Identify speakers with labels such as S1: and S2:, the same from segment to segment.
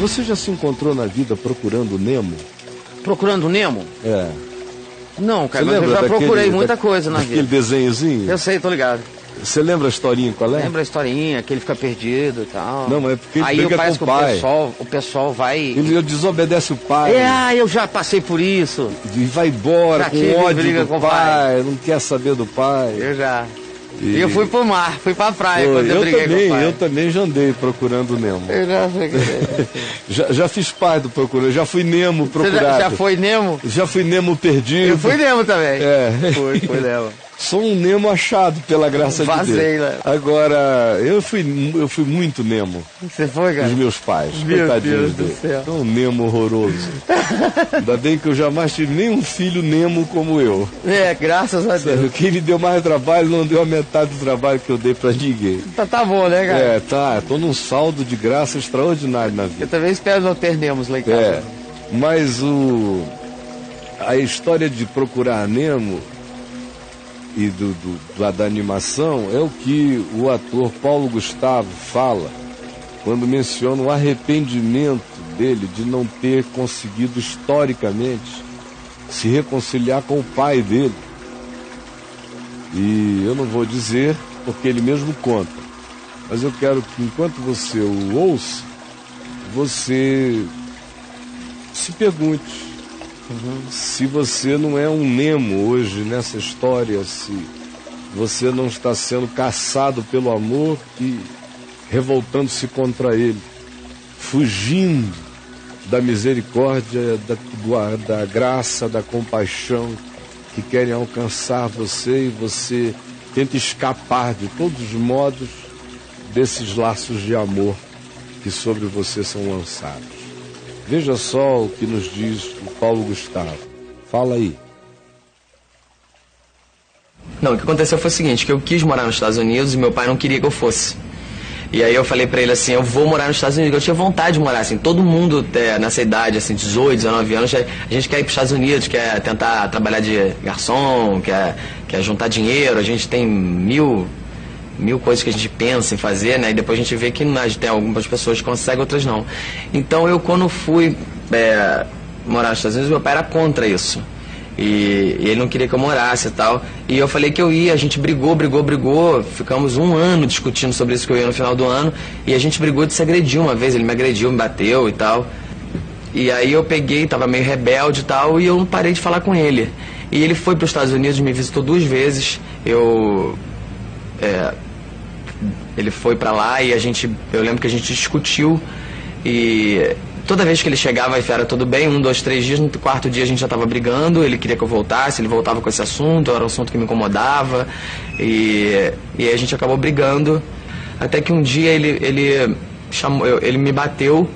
S1: Você já se encontrou na vida procurando Nemo?
S2: Procurando Nemo?
S1: É.
S2: Não, cara,
S1: Você
S2: mas eu
S1: lembra
S2: já
S1: daquele-
S2: procurei muita coisa na
S1: Aquele
S2: vida.
S1: desenhozinho?
S2: Eu sei, tô ligado.
S1: Você lembra a historinha qual é?
S2: Lembra a historinha, que ele fica perdido e tal.
S1: Não, mas é porque ele
S2: aí
S1: briga
S2: parece
S1: com
S2: que
S1: o pai.
S2: o pessoal vai...
S1: Ele desobedece o pai.
S2: eu já passei por isso.
S1: E vai embora
S2: Já
S1: com
S2: tive
S1: ódio
S2: briga
S1: do
S2: com o
S1: pai, não quer saber do pai.
S2: Eu já.
S1: E-
S2: E eu fui pro mar, fui pra praia
S1: Pô,
S2: quando eu briguei com o pai.
S1: eu também já andei procurando Nemo.
S2: Eu já sei.
S1: Já fiz parte do procurando, já fui Nemo
S2: Você
S1: procurado.
S2: já foi Nemo?
S1: Já fui Nemo perdido.
S2: Eu fui Nemo também.
S1: É.
S2: Fui Nemo.
S1: Sou um Nemo achado, pela graça de
S2: Vazei,
S1: Deus.
S2: né?
S1: Agora, eu fui muito Nemo.
S2: Você foi, cara?
S1: Os meus pais,
S2: Meu
S1: coitadinhos
S2: Deus do
S1: dele.
S2: céu.
S1: É um Nemo horroroso. Ainda bem que eu jamais tive nenhum filho Nemo como eu.
S2: Graças a Deus.
S1: Quem me deu mais trabalho não deu a metade do trabalho que eu dei pra ninguém.
S2: Tá bom, né, cara?
S1: Tá, tô num saldo de graça extraordinário na
S2: Eu
S1: vida.
S2: também espero não ter Nemos lá em casa.
S1: Mas a história de procurar Nemo e da animação é o que o ator Paulo Gustavo fala quando menciona o arrependimento dele de não ter conseguido historicamente se reconciliar com o pai dele. E eu não vou dizer porque ele mesmo conta, mas eu quero que enquanto você o ouça, você se pergunte se você não é um Nemo hoje nessa história, se você não está sendo caçado pelo amor e revoltando-se contra ele, fugindo da misericórdia, da graça, da compaixão que querem alcançar você, e você tenta escapar de todos os modos desses laços de amor que sobre você são lançados. Veja só o que nos diz o Paulo Gustavo. Fala aí.
S3: Não, o que aconteceu foi o seguinte, que eu quis morar nos Estados Unidos e meu pai não queria que eu fosse. E aí eu falei pra ele assim, eu vou morar nos Estados Unidos. Eu tinha vontade de morar, assim, todo mundo nessa idade, assim, 18, 19 anos, a gente quer ir pros Estados Unidos, quer tentar trabalhar de garçom, quer juntar dinheiro, a gente tem mil coisas que a gente pensa em fazer, né? E depois a gente vê que tem algumas pessoas que conseguem, outras não. Então eu, quando fui morar nos Estados Unidos, meu pai era contra isso. E ele não queria que eu morasse e tal. E eu falei que eu ia, a gente brigou. Ficamos um ano discutindo sobre isso, que eu ia no final do ano. E a gente brigou de se agredir uma vez, ele me agrediu, me bateu e tal. E aí eu peguei, tava meio rebelde e tal, e eu não parei de falar com ele. E ele foi para os Estados Unidos, me visitou 2 vezes. Ele foi pra lá e eu lembro que a gente discutiu, e toda vez que ele chegava era tudo bem, 1, 2, 3 dias, no 4º dia a gente já estava brigando, ele queria que eu voltasse, ele voltava com esse assunto, era um assunto que me incomodava, e a gente acabou brigando, até que um dia ele me bateu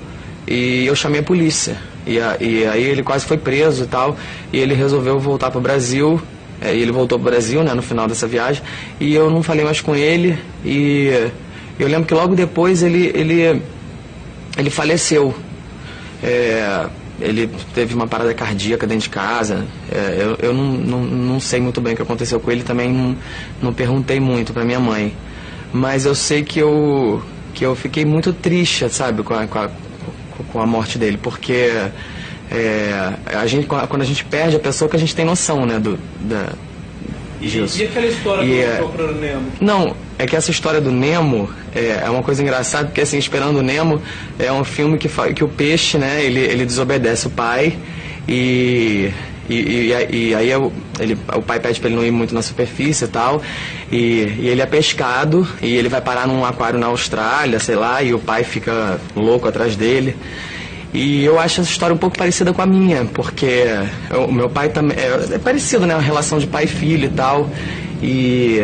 S3: e eu chamei a polícia, e aí ele quase foi preso e tal, e ele resolveu voltar pro Brasil. E ele voltou pro Brasil, né, no final dessa viagem, e eu não falei mais com ele, e eu lembro que logo depois ele faleceu. Ele teve uma parada cardíaca dentro de casa. Eu não sei muito bem o que aconteceu com ele, também não perguntei muito pra minha mãe, mas eu sei que eu fiquei muito triste, sabe, com a morte dele, porque quando a gente perde a pessoa, que a gente tem noção, né, disso.
S4: E aquela história do Procurando Nemo?
S3: Não, é que essa história do Nemo é uma coisa engraçada, porque assim, Esperando o Nemo é um filme que o peixe, né, ele desobedece o pai, e aí o pai pede pra ele não ir muito na superfície e tal, e ele é pescado, e ele vai parar num aquário na Austrália, sei lá, e o pai fica louco atrás dele. E eu acho essa história um pouco parecida com a minha, porque o meu pai também é parecido, né, a relação de pai e filho e tal, e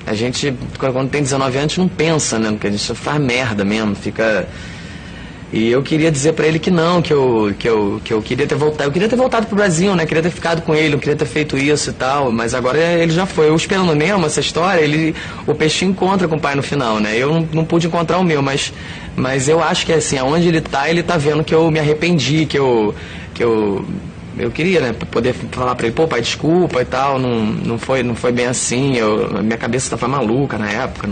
S3: a gente, quando tem 19 anos, não pensa, né, porque a gente faz merda mesmo, fica... E eu queria dizer pra ele que não, que eu queria ter voltado. Eu queria ter voltado pro Brasil, né? Queria ter ficado com ele, eu queria ter feito isso e tal. Mas agora ele já foi. Eu Esperando Nemo, essa história, o peixinho encontra com o pai no final, né? Eu não pude encontrar o meu, mas eu acho que assim, aonde ele tá vendo que eu me arrependi, que eu queria, né, poder falar pra ele, pô, pai, desculpa e tal, não foi bem assim, minha cabeça tava maluca na época,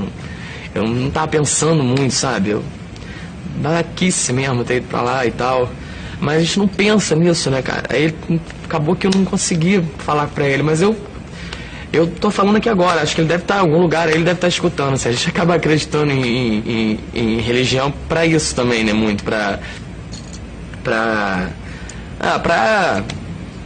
S3: Eu não tava pensando muito, sabe? Eu babaquice mesmo ter ido pra lá e tal. Mas a gente não pensa nisso, né, cara? Aí acabou que eu não consegui falar pra ele, mas eu tô falando aqui agora, acho que ele deve estar em algum lugar, ele deve estar escutando, assim, a gente acaba acreditando em religião pra isso também, né, muito,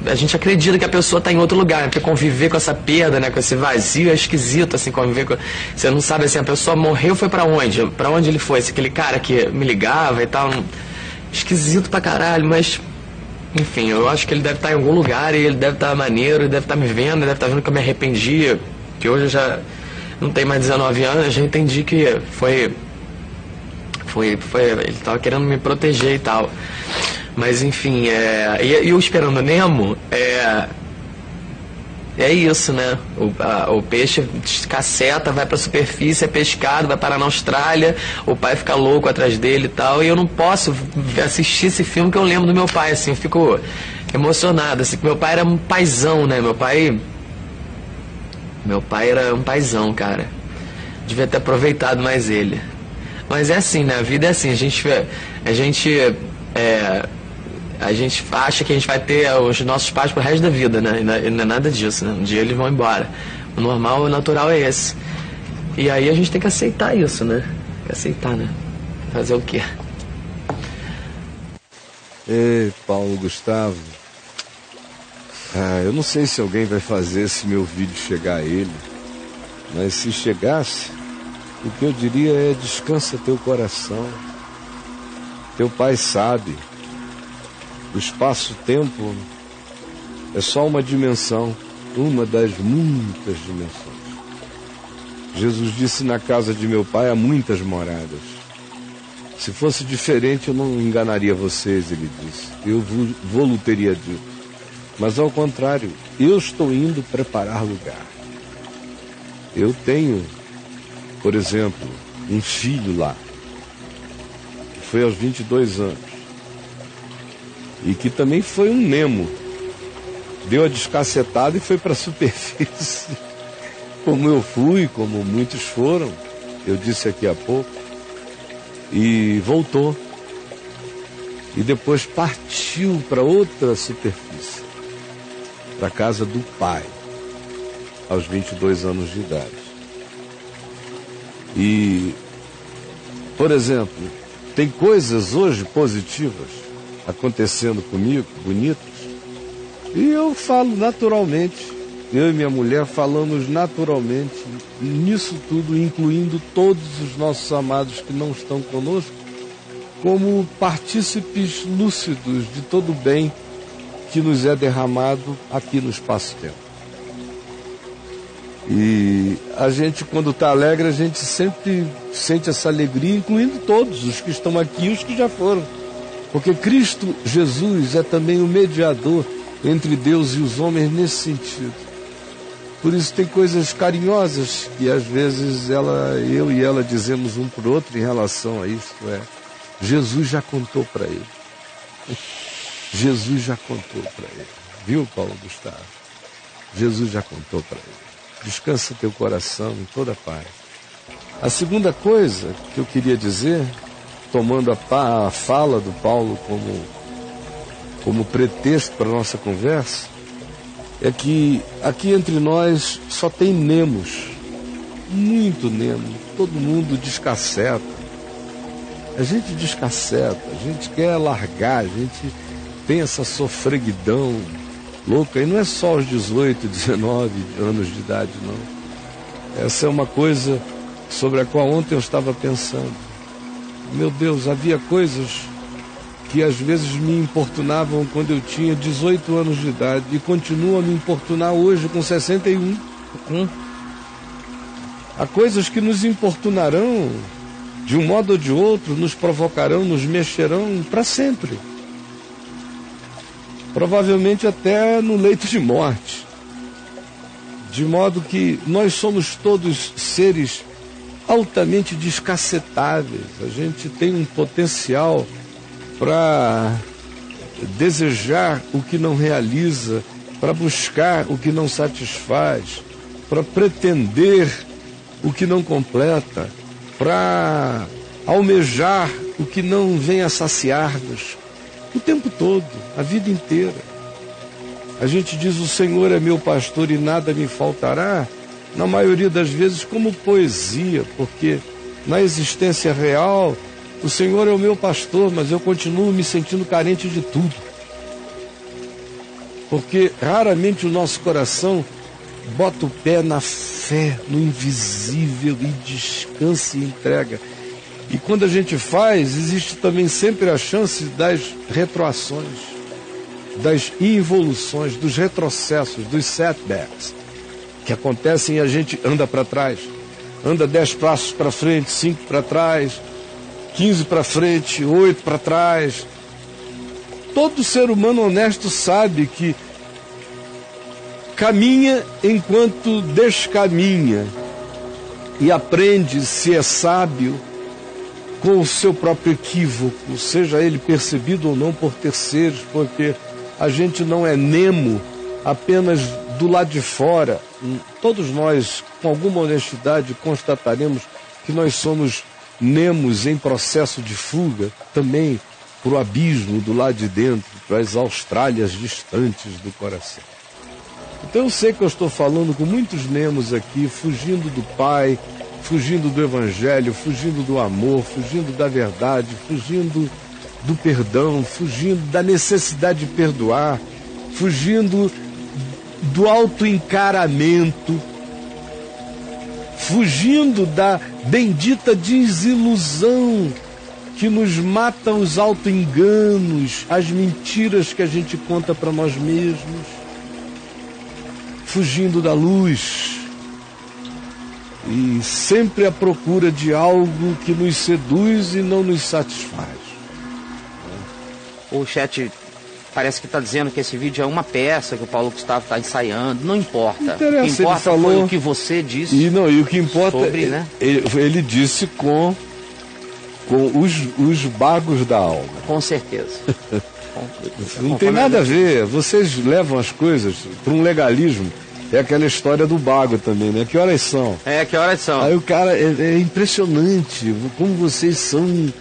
S3: a gente acredita que a pessoa tá em outro lugar, né, porque conviver com essa perda, né, com esse vazio é esquisito, assim, conviver com... Você não sabe, assim, a pessoa morreu, foi pra onde? Pra onde ele foi? Esse, aquele cara que me ligava e tal, esquisito pra caralho, mas... Enfim, eu acho que ele deve estar em algum lugar e ele deve estar maneiro, ele deve estar me vendo, ele deve estar vendo que eu me arrependi, que hoje eu já não tenho mais 19 anos, eu já entendi que foi ele estava querendo me proteger e tal. Mas enfim, e o Esperando Nemo é isso, né? O peixe caceta, vai pra superfície, é pescado, vai parar na Austrália, o pai fica louco atrás dele e tal, e eu não posso assistir esse filme que eu lembro do meu pai, assim, eu fico emocionado, assim, que meu pai era um paizão, né? Meu pai era um paizão, cara. Devia ter aproveitado mais ele. Mas é assim, né? A vida é assim, a gente acha que a gente vai ter os nossos pais pro resto da vida, né? E não é nada disso, né? Um dia eles vão embora. O normal, o natural é esse. E aí a gente tem que aceitar isso, né? Tem que aceitar, né? Fazer o quê?
S1: Ei, Paulo Gustavo. Eu não sei se alguém vai fazer esse meu vídeo chegar a ele. Mas se chegasse, o que eu diria é: descansa teu coração. Teu pai sabe. O espaço-tempo é só uma dimensão, uma das muitas dimensões. Jesus disse: na casa de meu pai há muitas moradas. Se fosse diferente, eu não enganaria vocês, ele disse. Eu vou-lhe teria dito. Mas ao contrário, eu estou indo preparar lugar. Eu tenho, por exemplo, um filho lá, que foi aos 22 anos. E que também foi um Nemo. Deu a descacetada e foi para a superfície. Como eu fui, como muitos foram. Eu disse aqui há pouco. E voltou. E depois partiu para outra superfície. Para a casa do pai. Aos 22 anos de idade. E, por exemplo, tem coisas hoje positivas acontecendo comigo, bonitos, e eu falo naturalmente. Eu e minha mulher falamos naturalmente nisso tudo, incluindo todos os nossos amados que não estão conosco, como partícipes lúcidos de todo o bem que nos é derramado aqui no espaço-tempo. E a gente, quando está alegre, a gente sempre sente essa alegria, incluindo todos os que estão aqui e os que já foram. Porque Cristo Jesus é também o mediador entre Deus e os homens nesse sentido. Por isso tem coisas carinhosas que às vezes eu e ela dizemos um para o outro em relação a isso. Jesus já contou para ele. Jesus já contou para ele. Viu, Paulo Gustavo? Jesus já contou para ele. Descansa teu coração em toda paz. A segunda coisa que eu queria dizer, tomando a fala do Paulo como pretexto para a nossa conversa, é que aqui entre nós só tem Nemos, muito Nemo, todo mundo descaceta. A gente descaceta, a gente quer largar, a gente tem essa sofreguidão louca, e não é só aos 18, 19 anos de idade, não. Essa é uma coisa sobre a qual ontem eu estava pensando. Meu Deus, havia coisas que às vezes me importunavam quando eu tinha 18 anos de idade e continuam a me importunar hoje com 61. Há coisas que nos importunarão de um modo ou de outro, nos provocarão, nos mexerão para sempre. Provavelmente até no leito de morte. De modo que nós somos todos seres altamente descacetáveis. A gente tem um potencial para desejar o que não realiza, para buscar o que não satisfaz, para pretender o que não completa. para almejar o que não vem a saciar-nos o tempo todo, a vida inteira. A gente diz: o Senhor é meu pastor e nada me faltará, na maioria das vezes como poesia, porque na existência real o Senhor é o meu pastor, mas eu continuo me sentindo carente de tudo. Porque raramente o nosso coração bota o pé na fé, no invisível, e descansa e entrega. E quando a gente faz, existe também sempre a chance das retroações, das involuções, dos retrocessos, dos setbacks, que acontecem e a gente anda para trás. Anda 10 passos para frente, 5 para trás, 15 para frente, 8 para trás. Todo ser humano honesto sabe que caminha enquanto descaminha e aprende, se é sábio, com o seu próprio equívoco, seja ele percebido ou não por terceiros, porque a gente não é Nemo apenas do lado de fora. Todos nós, com alguma honestidade, constataremos que nós somos Nemos em processo de fuga, também para o abismo do lado de dentro, para as Austrálias distantes do coração. Então eu sei que eu estou falando com muitos Nemos aqui, fugindo do Pai, fugindo do Evangelho, fugindo do amor, fugindo da verdade, fugindo do perdão, fugindo da necessidade de perdoar, fugindo do autoencaramento, fugindo da bendita desilusão que nos mata os autoenganos, as mentiras que a gente conta para nós mesmos, fugindo da luz e sempre à procura de algo que nos seduz e não nos satisfaz.
S2: O chat parece que está dizendo que esse vídeo é uma peça que o Paulo Gustavo está ensaiando. Não importa. O que importa foi o que você disse.
S1: E o que importa
S2: sobre, né?
S1: Ele disse com os bagos da alma.
S2: Com certeza.
S1: Não tem nada a ver. Vocês levam as coisas para um legalismo. É aquela história do bago também, né? Que horas são?
S2: Que horas são?
S1: Aí o cara, é impressionante como vocês são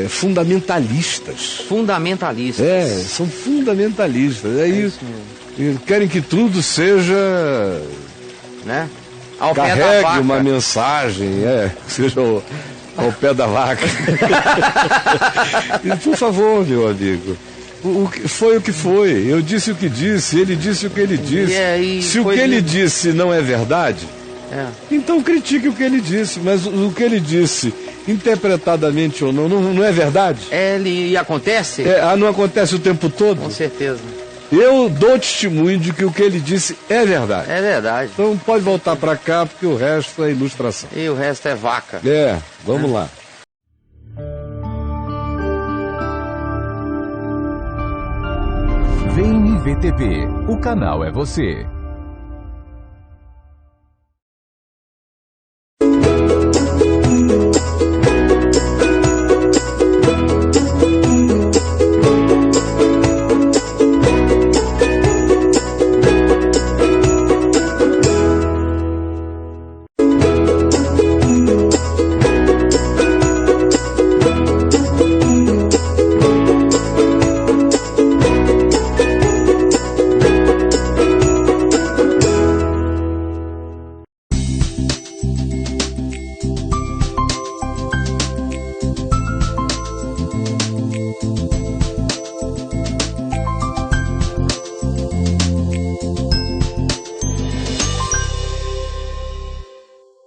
S1: fundamentalistas.
S2: Fundamentalistas.
S1: São fundamentalistas. Aí querem que tudo seja...
S2: né? Ao
S1: carregue
S2: pé da vaca.
S1: Uma mensagem, seja ao pé da vaca. E, por favor, meu amigo, foi o que foi. Eu disse o que disse, ele disse o que ele disse. Se o que ele disse não é verdade, então critique o que ele disse. Mas o que ele disse, interpretadamente ou não, não é verdade?
S2: E acontece?
S1: Não acontece o tempo todo?
S2: Com certeza.
S1: Eu dou testemunho de que o que ele disse é verdade.
S2: É verdade.
S1: Então pode voltar para cá, porque o resto é ilustração.
S2: E o resto é vaca.
S1: Vamos lá.
S5: Vem IVTV, o canal é você.